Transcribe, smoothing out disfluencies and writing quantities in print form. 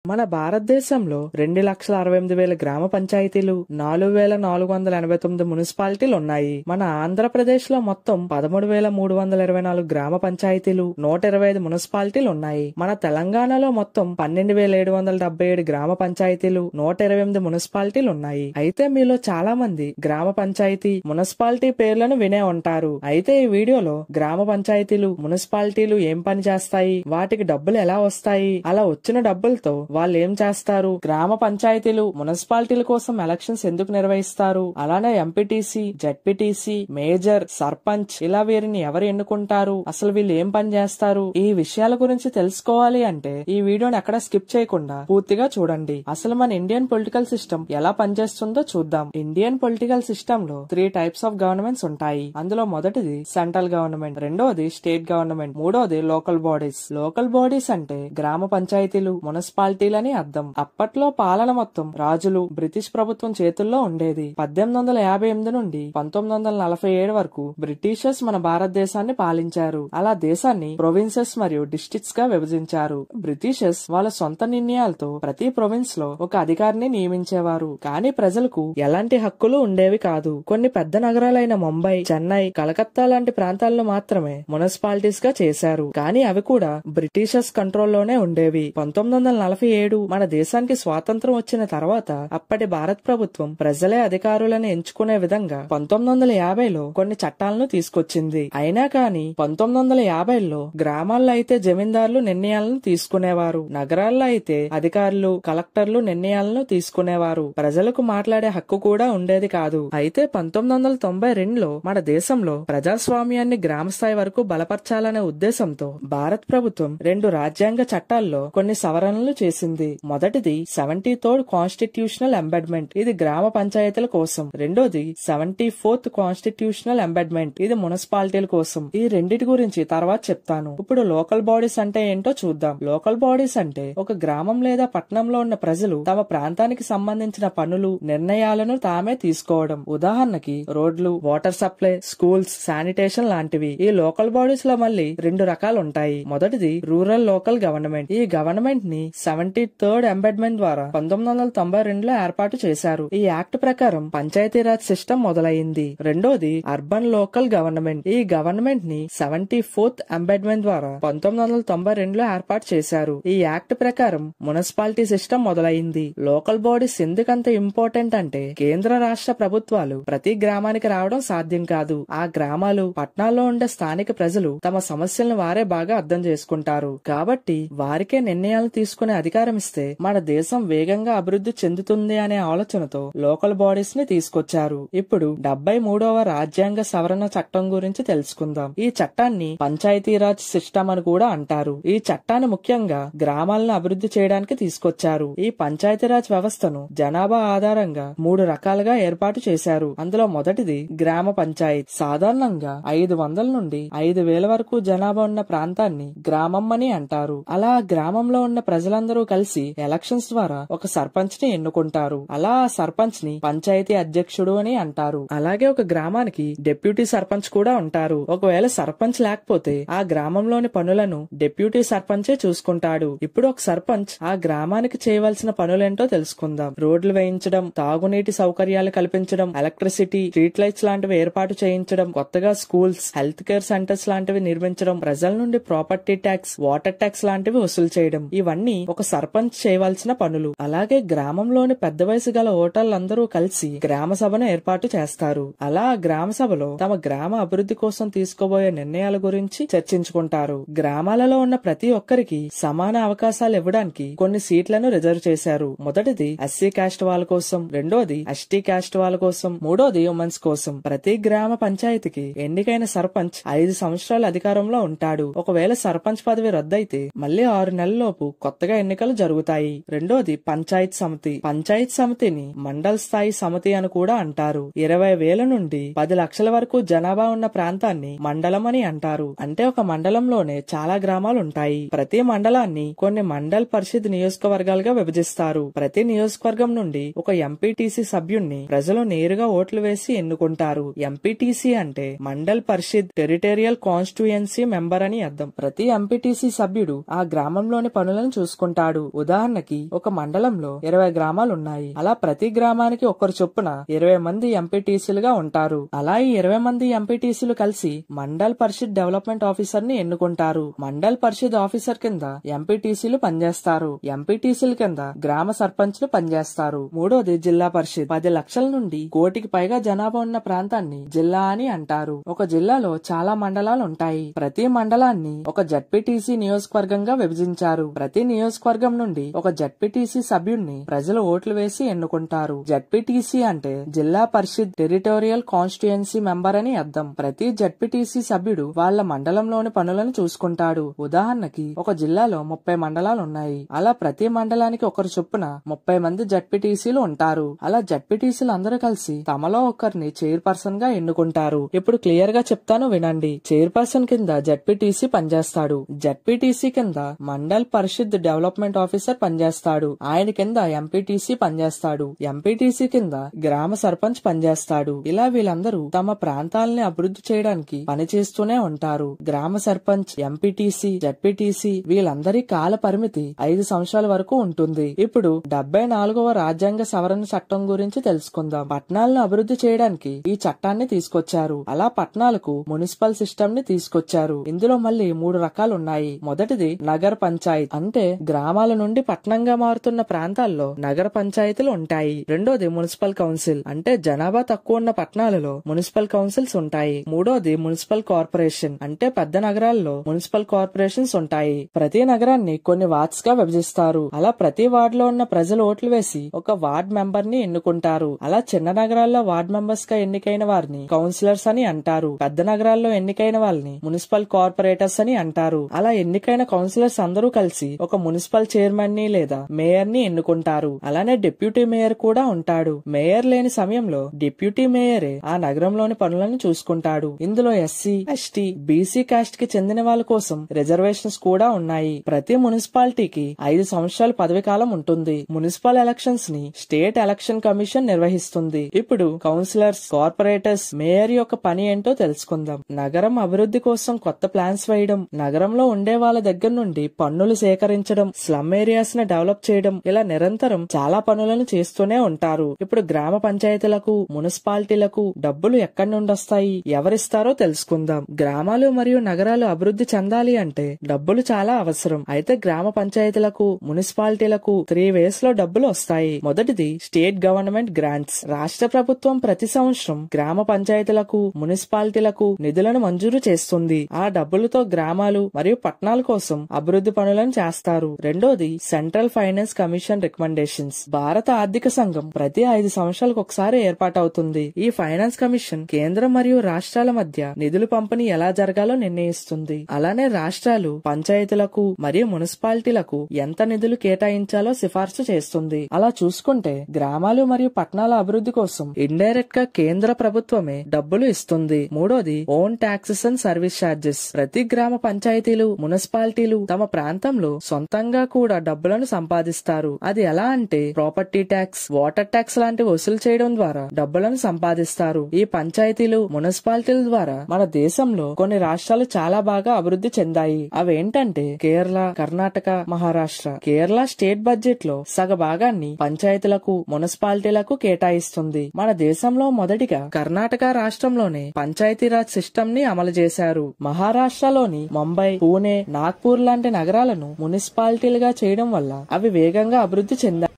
మన భారతదేశంలో 2,68,000 గ్రామ పంచాయతీలు, 4,489 మున్సిపాలిటీలు ఉన్నాయి. మన ఆంధ్రప్రదేశ్ లో మొత్తం 13,324 గ్రామ పంచాయతీలు, 125 మున్సిపాలిటీలు ఉన్నాయి. మన తెలంగాణలో మొత్తం 12,777 గ్రామ పంచాయతీలు, 128 మున్సిపాలిటీలు ఉన్నాయి. అయితే మీలో చాలా మంది గ్రామ పంచాయతీ, మున్సిపాలిటీ పేర్లను వినే ఉంటారు. అయితే ఈ వీడియోలో గ్రామ పంచాయతీలు, మున్సిపాలిటీలు ఏం పని చేస్తాయి, వాటికి డబ్బులు ఎలా వస్తాయి, అలా వచ్చిన డబ్బులతో వాళ్ళు ఏం చేస్తారు, గ్రామ పంచాయతీలు, మున్సిపాలిటీల కోసం ఎలక్షన్స్ ఎందుకు నిర్వహిస్తారు, అలానే ఎంపీటీసీ, జెడ్పీటీసీ, మేజర్, సర్పంచ్ ఇలా వీరిని ఎవరు ఎన్నుకుంటారు, అసలు వీళ్ళు ఏం పని చేస్తారు, ఈ విషయాల గురించి తెలుసుకోవాలి అంటే ఈ వీడియోని ఎక్కడ స్కిప్ చేయకుండా పూర్తిగా చూడండి. అసలు మన ఇండియన్ పొలిటికల్ సిస్టమ్ ఎలా పనిచేస్తుందో చూద్దాం. ఇండియన్ పొలిటికల్ సిస్టమ్ లో 3 టైప్స్ ఆఫ్ గవర్నమెంట్స్ ఉంటాయి. అందులో మొదటిది సెంట్రల్ గవర్నమెంట్, రెండోది స్టేట్ గవర్నమెంట్, మూడోది లోకల్ బాడీస్. లోకల్ బాడీస్ అంటే గ్రామ పంచాయతీలు, మున్సిపాలిటీలని అర్థం. అప్పట్లో పాలన మొత్తం రాజులు, బ్రిటిష్ ప్రభుత్వం చేతుల్లో ఉండేది. 1858 నుండి 1947 వరకు బ్రిటిషర్స్ మన భారతదేశాన్ని పాలించారు. అలా దేశాన్ని ప్రొవిన్సెస్ మరియు డిస్ట్రిక్ట్స్ గా విభజించారు. బ్రిటిషర్స్ వాళ్ళ సొంత నిర్ణయాలతో ప్రతి ప్రొవిన్స్ లో ఒక అధికారిని నియమించేవారు. కానీ ప్రజలకు ఎలాంటి హక్కులు ఉండేవి కాదు. కొన్ని పెద్ద నగరాలైన ముంబై, చెన్నై, కలకత్తా లాంటి ప్రాంతాల్లో మాత్రమే మున్సిపాలిటీస్ గా చేశారు. కానీ అవి కూడా బ్రిటిషర్స్ కంట్రోల్లోనే ఉండేవి. 1947 మన దేశానికి స్వాతంత్రం వచ్చిన తర్వాత అప్పటి భారత ప్రభుత్వం ప్రజలే అధికారులను ఎంచుకునే విధంగా 1950లో కొన్ని చట్టాలను తీసుకొచ్చింది. అయినా కానీ 1950లో గ్రామాల్లో అయితే జమీందారులు నిర్ణయాలను తీసుకునేవారు, నగరాల్లో అయితే అధికారులు, కలెక్టర్లు నిర్ణయాలను తీసుకునేవారు. ప్రజలకు మాట్లాడే హక్కు కూడా ఉండేది కాదు. అయితే 1992లో మన దేశంలో ప్రజాస్వామ్యాన్ని గ్రామ స్థాయి వరకు బలపరచాలనే ఉద్దేశంతో భారత ప్రభుత్వం 2 రాజ్యాంగ చట్టాల్లో కొన్ని సవరణలు చేసింది. మొదటిది 73rd కాన్స్టిట్యూషనల్ అమెండ్మెంట్, ఇది గ్రామ పంచాయతీల కోసం. రెండోది 74th కాన్స్టిట్యూషనల్ అమెండ్మెంట్, ఇది మున్సిపాలిటీల కోసం. ఈ రెండిటి గురించి తర్వాత చెప్తాను. ఇప్పుడు లోకల్ బాడీస్ అంటే ఏంటో చూద్దాం. లోకల్ బాడీస్ అంటే ఒక గ్రామం లేదా పట్టణంలో ఉన్న ప్రజలు తమ ప్రాంతానికి సంబంధించిన పనులు, నిర్ణయాలను తామే తీసుకోవడం. ఉదాహరణకి రోడ్లు, వాటర్ సప్లై, స్కూల్స్, శానిటేషన్ లాంటివి. ఈ లోకల్ బాడీస్ లో మళ్ళీ 2 రకాలు ఉంటాయి. మొదటిది రూరల్ లోకల్ గవర్నమెంట్. ఈ గవర్నమెంట్ ని 73rd అమెండ్మెంట్ ద్వారా 1992లో ఏర్పాటు చేశారు. ఈ యాక్ట్ ప్రకారం పంచాయతీరాజ్ సిస్టమ్ మొదలైంది. రెండోది అర్బన్ లోకల్ గవర్నమెంట్. ఈ గవర్నమెంట్ ని 74th అమెండ్మెంట్ ద్వారా 1992లో ఏర్పాటు చేశారు. ఈ యాక్ట్ ప్రకారం మున్సిపాలిటీ సిస్టమ్ మొదలైంది. లోకల్ బాడీస్ ఎందుకంత ఇంపార్టెంట్ అంటే కేంద్ర రాష్ట్ర ప్రభుత్వాలు ప్రతి గ్రామానికి రావడం సాధ్యం కాదు. ఆ గ్రామాలు, పట్టణాల్లో ఉండే స్థానిక ప్రజలు తమ సమస్యలను వారే బాగా అర్థం చేసుకుంటారు. కాబట్టి వారికే నిర్ణయాలు తీసుకునే అధికారం ఇస్తే మన దేశం వేగంగా అభివృద్ధి చెందుతుంది అనే ఆలోచనతో లోకల్ బాడీస్ ని తీసుకొచ్చారు. ఇప్పుడు 73వ రాజ్యాంగ సవరణ చట్టం గురించి తెలుసుకుందాం. ఈ చట్టాన్ని పంచాయతీరాజ్ సిస్టమ్ అని కూడా అంటారు. ఈ చట్టాన్ని ముఖ్యంగా గ్రామాలను అభివృద్ధి చేయడానికి తీసుకొచ్చారు. ఈ పంచాయతీరాజ్ వ్యవస్థను జనాభా ఆధారంగా 3 రకాలుగా ఏర్పాటు చేశారు. అందులో మొదటిది గ్రామ పంచాయత్. సాధారణంగా 500 నుండి 5,000 వరకు జనాభా ఉన్న ప్రాంతాన్ని గ్రామం అని అంటారు. అలా గ్రామంలో ఉన్న ప్రజలందరూ కలిసి ఎలక్షన్స్ ద్వారా ఒక సర్పంచ్ ని ఎన్నుకుంటారు. అలా ఆ సర్పంచ్ ని పంచాయతీ అధ్యక్షుడు అని అంటారు. అలాగే ఒక గ్రామానికి డిప్యూటీ సర్పంచ్ కూడా ఉంటారు. ఒకవేళ సర్పంచ్ లేకపోతే ఆ గ్రామంలోని పనులను డిప్యూటీ సర్పంచే చూసుకుంటాడు. ఇప్పుడు ఒక సర్పంచ్ ఆ గ్రామానికి చేయవలసిన పనులేంటో తెలుసుకుందాం. రోడ్లు వేయించడం, తాగునీటి సౌకర్యాలు కల్పించడం, ఎలక్ట్రిసిటీ, స్ట్రీట్ లైట్స్ లాంటివి ఏర్పాటు చేయించడం, కొత్తగా స్కూల్స్, హెల్త్ కేర్ సెంటర్స్ లాంటివి నిర్మించడం, ప్రజల నుండి ప్రాపర్టీ ట్యాక్స్, వాటర్ ట్యాక్స్ లాంటివి వసూలు చేయడం, ఇవన్నీ ఒక సర్పంచ్ చేయవలసిన పనులు. అలాగే గ్రామంలోని పెద్ద వయసు గల ఓటర్లందరూ కలిసి గ్రామ సభను ఏర్పాటు చేస్తారు. అలా గ్రామ సభలో తమ గ్రామ అభివృద్ధి కోసం తీసుకోబోయే నిర్ణయాల గురించి చర్చించుకుంటారు. గ్రామాలలో ఉన్న ప్రతి ఒక్కరికి సమాన అవకాశాలు ఇవ్వడానికి కొన్ని సీట్లను రిజర్వ్ చేశారు. మొదటిది ఎస్సీ క్యాస్ట్ వాళ్ళ కోసం, రెండోది ఎస్టీ క్యాస్ట్ వాళ్ళ కోసం, మూడోది ఉమెన్స్ కోసం. ప్రతి గ్రామ పంచాయతీకి ఎన్నికైన సర్పంచ్ 5 సంవత్సరాల అధికారంలో ఉంటాడు. ఒకవేళ సర్పంచ్ పదవి రద్దయితే మళ్లీ 6 నెలల్లోపు కొత్తగా ఎన్నికలు జరుగుతాయి. రెండోది పంచాయత్ సమితి. పంచాయత్ సమితిని మండల్ స్థాయి సమితి అని కూడా అంటారు. 20,000 నుండి 10 లక్షల వరకు జనాభా ఉన్న ప్రాంతాన్ని మండలం అని అంటారు. అంటే ఒక మండలంలోనే చాలా గ్రామాలు ఉంటాయి. ప్రతి మండలాన్ని కొన్ని మండల్ పరిషత్ నియోజకవర్గాలుగా విభజిస్తారు. ప్రతి నియోజకవర్గం నుండి ఒక ఎంపీటీసీ సభ్యుణ్ణి ప్రజలు నేరుగా ఓట్లు వేసి ఎన్నుకుంటారు. ఎంపీటీసీ అంటే మండల్ పరిషత్ టెరిటోరియల్ కాన్స్టిట్యుయెన్సీ మెంబర్ అని అర్థం. ప్రతి ఎంపీటీసీ సభ్యుడు ఆ గ్రామంలోని పనులను చూసుకుంటాడు. ఉంటాడు. ఉదాహరణకి ఒక మండలంలో 20 గ్రామాలు ఉన్నాయి. అలా ప్రతి గ్రామానికి ఒకరు చొప్పున 20 మంది ఎంపీటీసీలుగా ఉంటారు. అలా ఈ 20 మంది ఎంపీటీసీలు కలిసి మండల్ పరిషత్ డెవలప్మెంట్ ఆఫీసర్ ని ఎన్నుకుంటారు. మండల్ పరిషత్ ఆఫీసర్ కింద ఎంపీటీసీలు పనిచేస్తారు. ఎంపీటీసీల కింద గ్రామ సర్పంచ్లు పనిచేస్తారు. మూడోది జిల్లా పరిషత్. 10 లక్షల నుండి కోటికి పైగా జనాభా ఉన్న ప్రాంతాన్ని జిల్లా అని అంటారు. ఒక జిల్లాలో చాలా మండలాలు ఉంటాయి. ప్రతి మండలాన్ని ఒక జడ్పీటీసీ నియోజకవర్గంగా విభజించారు. ప్రతి నియోజకవర్గం నుండి ఒక జడ్పీటీసీ సభ్యుడిని ప్రజలు ఓట్లు వేసి ఎన్నుకుంటారు. జడ్పీటీసీ అంటే జిల్లా పరిషత్ టెరిటోరియల్ కాన్స్టిట్యుయెన్సీ మెంబర్ అని అర్థం. ప్రతి జడ్పీటీసీ సభ్యుడు వాళ్ళ మండలంలోని పనులను చూసుకుంటాడు. ఉదాహరణకి ఒక జిల్లాలో 30 మండలాలు ఉన్నాయి. అలా ప్రతి మండలానికి ఒకరు చొప్పున 30 మంది జడ్పీటీసీలు ఉంటారు. అలా జడ్పీటీసీలు అందరూ కలిసి తమలో ఒకరిని చైర్పర్సన్ గా ఎన్నుకుంటారు. ఇప్పుడు క్లియర్ గా చెప్తాను వినండి. చైర్పర్సన్ కింద జడ్పీటీసీ పనిచేస్తాడు. జడ్పీటీసీ కింద మండల్ పరిషత్ డెవలప్మెంట్ ఆఫీసర్ పనిచేస్తాడు. ఆయన కింద ఎంపీటీసీ పనిచేస్తాడు. ఎంపీటీసీ కింద గ్రామ సర్పంచ్ పనిచేస్తాడు. ఇలా వీళ్ళందరూ తమ ప్రాంతాలని అభివృద్ధి చేయడానికి పనిచేస్తూనే ఉంటారు. గ్రామ సర్పంచ్, ఎంపీటీసీ, జడ్పీటీసీ వీళ్ళందరి కాల పరిమితి 5 సంవత్సరాల వరకు ఉంటుంది. ఇప్పుడు 74వ రాజ్యాంగ సవరణ చట్టం గురించి తెలుసుకుందాం. పట్టణాలను అభివృద్ధి చేయడానికి ఈ చట్టాన్ని తీసుకొచ్చారు. అలా పట్టణాలకు మున్సిపల్ సిస్టమ్ ని తీసుకొచ్చారు. ఇందులో మళ్ళీ 3 రకాలు ఉన్నాయి. మొదటిది నగర పంచాయత్, అంటే గ్రామాల నుండి పట్టణంగా మారుతున్న ప్రాంతాల్లో నగర పంచాయతీలు ఉంటాయి. రెండోది మున్సిపల్ కౌన్సిల్, అంటే జనాభా తక్కువ ఉన్న పట్టణాలలో మున్సిపల్ కౌన్సిల్స్ ఉంటాయి. మూడోది మున్సిపల్ కార్పొరేషన్, అంటే పెద్ద నగరాల్లో మున్సిపల్ కార్పొరేషన్స్ ఉంటాయి. ప్రతి నగరాన్ని కొన్ని వార్డ్స్ గా విభజిస్తారు. అలా ప్రతి వార్డ్ లో ఉన్న ప్రజలు ఓట్లు వేసి ఒక వార్డ్ మెంబర్ ని ఎన్నుకుంటారు. అలా చిన్న నగరాల్లో వార్డ్ మెంబర్స్ గా ఎన్నికైన వారిని కౌన్సిలర్స్ అని అంటారు. పెద్ద నగరాల్లో ఎన్నికైన వాళ్ళని మున్సిపల్ కార్పొరేటర్స్ అని అంటారు. అలా ఎన్నికైన కౌన్సిలర్స్ అందరూ కలిసి ఒక మున్సిపల్ చైర్మన్ ని లేదా మేయర్ ని ఎన్నుకుంటారు. అలానే డిప్యూటీ మేయర్ కూడా ఉంటాడు. మేయర్ లేని సమయంలో డిప్యూటీ మేయరే ఆ నగరంలోని పనులను చూసుకుంటాడు. ఇందులో ఎస్సీ, ఎస్టీ, బీసీ కాస్ట్ కి చెందిన వాళ్ళ కోసం రిజర్వేషన్స్ కూడా ఉన్నాయి. ప్రతి మున్సిపాలిటీకి 5 సంవత్సరాల పదవి కాలం ఉంటుంది. మున్సిపల్ ఎలక్షన్స్ ని స్టేట్ ఎలక్షన్ కమిషన్ నిర్వహిస్తుంది. ఇప్పుడు కౌన్సిలర్స్, కార్పొరేటర్స్, మేయర్ యొక్క పని ఏంటో తెలుసుకుందాం. నగరం అభివృద్ధి కోసం కొత్త ప్లాన్స్ వేయడం, నగరంలో ఉండే వాళ్ళ దగ్గర నుండి పన్నులు సేకరించడం, స్లమ్ ఏరియాస్ ని డెవలప్ చేయడం, ఇలా నిరంతరం చాలా పనులను చేస్తూనే ఉంటారు. ఇప్పుడు గ్రామ పంచాయతీలకు, మున్సిపాలిటీలకు డబ్బులు ఎక్కడి నుండి వస్తాయి, ఎవరిస్తారో తెలుసుకుందాం. గ్రామాలు మరియు నగరాలు అభివృద్ధి చెందాలి అంటే డబ్బులు చాలా అవసరం. అయితే గ్రామ పంచాయతీలకు, మున్సిపాలిటీలకు 3 వేస్ లో డబ్బులు వస్తాయి. మొదటిది స్టేట్ గవర్నమెంట్ గ్రాంట్స్. రాష్ట్ర ప్రభుత్వం ప్రతి సంవత్సరం గ్రామ పంచాయతీలకు, మున్సిపాలిటీలకు నిధులను మంజూరు చేస్తుంది. ఆ డబ్బులతో గ్రామాలు మరియు పట్టణాల కోసం అభివృద్ధి పనులను చేస్తారు. రెండోది సెంట్రల్ ఫైనాన్స్ కమిషన్ రికమెండేషన్స్. భారత ఆర్థిక సంఘం ప్రతి 5 సంవత్సరాలకు ఒకసారి ఏర్పాటవుతుంది. ఈ ఫైనాన్స్ కమిషన్ కేంద్రం మరియు రాష్ట్రాల మధ్య నిధులు పంపిణీ ఎలా జరగాలో నిర్ణయిస్తుంది. అలానే రాష్ట్రాలు పంచాయతీలకు మరియు మున్సిపాలిటీలకు ఎంత నిధులు కేటాయించాలో సిఫార్సు చేస్తుంది. అలా చూసుకుంటే గ్రామాలు మరియు పట్టణాల అభివృద్ధి కోసం ఇండైరెక్ట్ గా కేంద్ర ప్రభుత్వమే డబ్బులు ఇస్తుంది. మూడోది own taxes and service charges. ప్రతి గ్రామ పంచాయతీలు, మున్సిపాలిటీలు తమ ప్రాంతంలో సొంతంగా కూడా డబ్బులను సంపాదిస్తారు. అది ఎలా అంటే ప్రాపర్టీ ట్యాక్స్, వాటర్ ట్యాక్స్ లాంటి వసూలు చేయడం ద్వారా డబ్బులను సంపాదిస్తారు. ఈ పంచాయతీలు, మున్సిపాలిటీల ద్వారా మన దేశంలో కొన్ని రాష్ట్రాలు చాలా బాగా అభివృద్ధి చెందాయి. అవేంటంటే కేరళ, కర్ణాటక, మహారాష్ట్ర. కేరళ స్టేట్ బడ్జెట్ లో సగ భాగాన్ని పంచాయతీలకు, మున్సిపాలిటీలకు కేటాయిస్తుంది. మన దేశంలో మొదటిగా కర్ణాటక రాష్ట్రంలోనే పంచాయతీరాజ్ సిస్టమ్ ని అమలు చేశారు. మహారాష్ట్రలోని ముంబై, పూణే, నాగ్పూర్ లాంటి నగరాలను మున్సిపాలిటీలుగా చేయడం వల్ల అవి వేగంగా అభివృద్ధి చెందాయి.